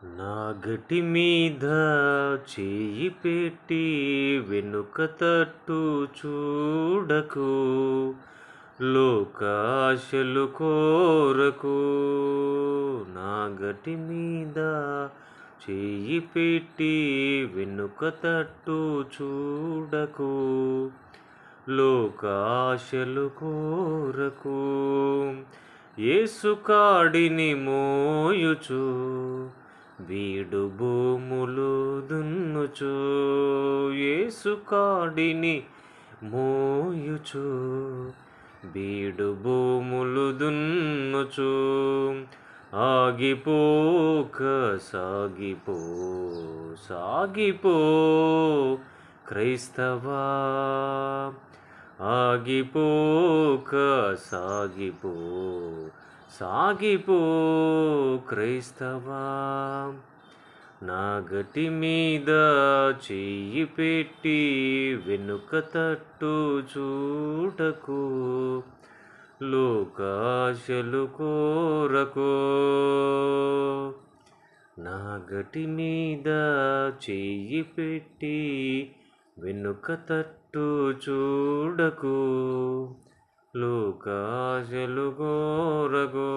నా గటి మీద చేయి పెట్టి వెనుక తట్టు చూడకు, లోకాశలు కోరకు. నా గటి మీద చేయి పెట్టి వెనుక తట్టు చూడకు, లోకాశలు కోరకు. యేసు కాడిని మోయుచు వీడు భూములు దున్నుచు, యేసు కాడిని మోయుచు బీడు భూములు దున్నుచు. ఆగిపోక సాగిపో, సాగిపో క్రైస్తవా, ఆగిపోక సాగిపో, సాగిపో క్రైస్తవా. నా గటి మీద చెయ్యి పెట్టి వెనుక తట్టు చూడకు, లోకాశలు కోరకు. నా గటి మీద చెయ్యి పెట్టి వెనుక తట్టు చూడకు, లోకాశలు కోరకు.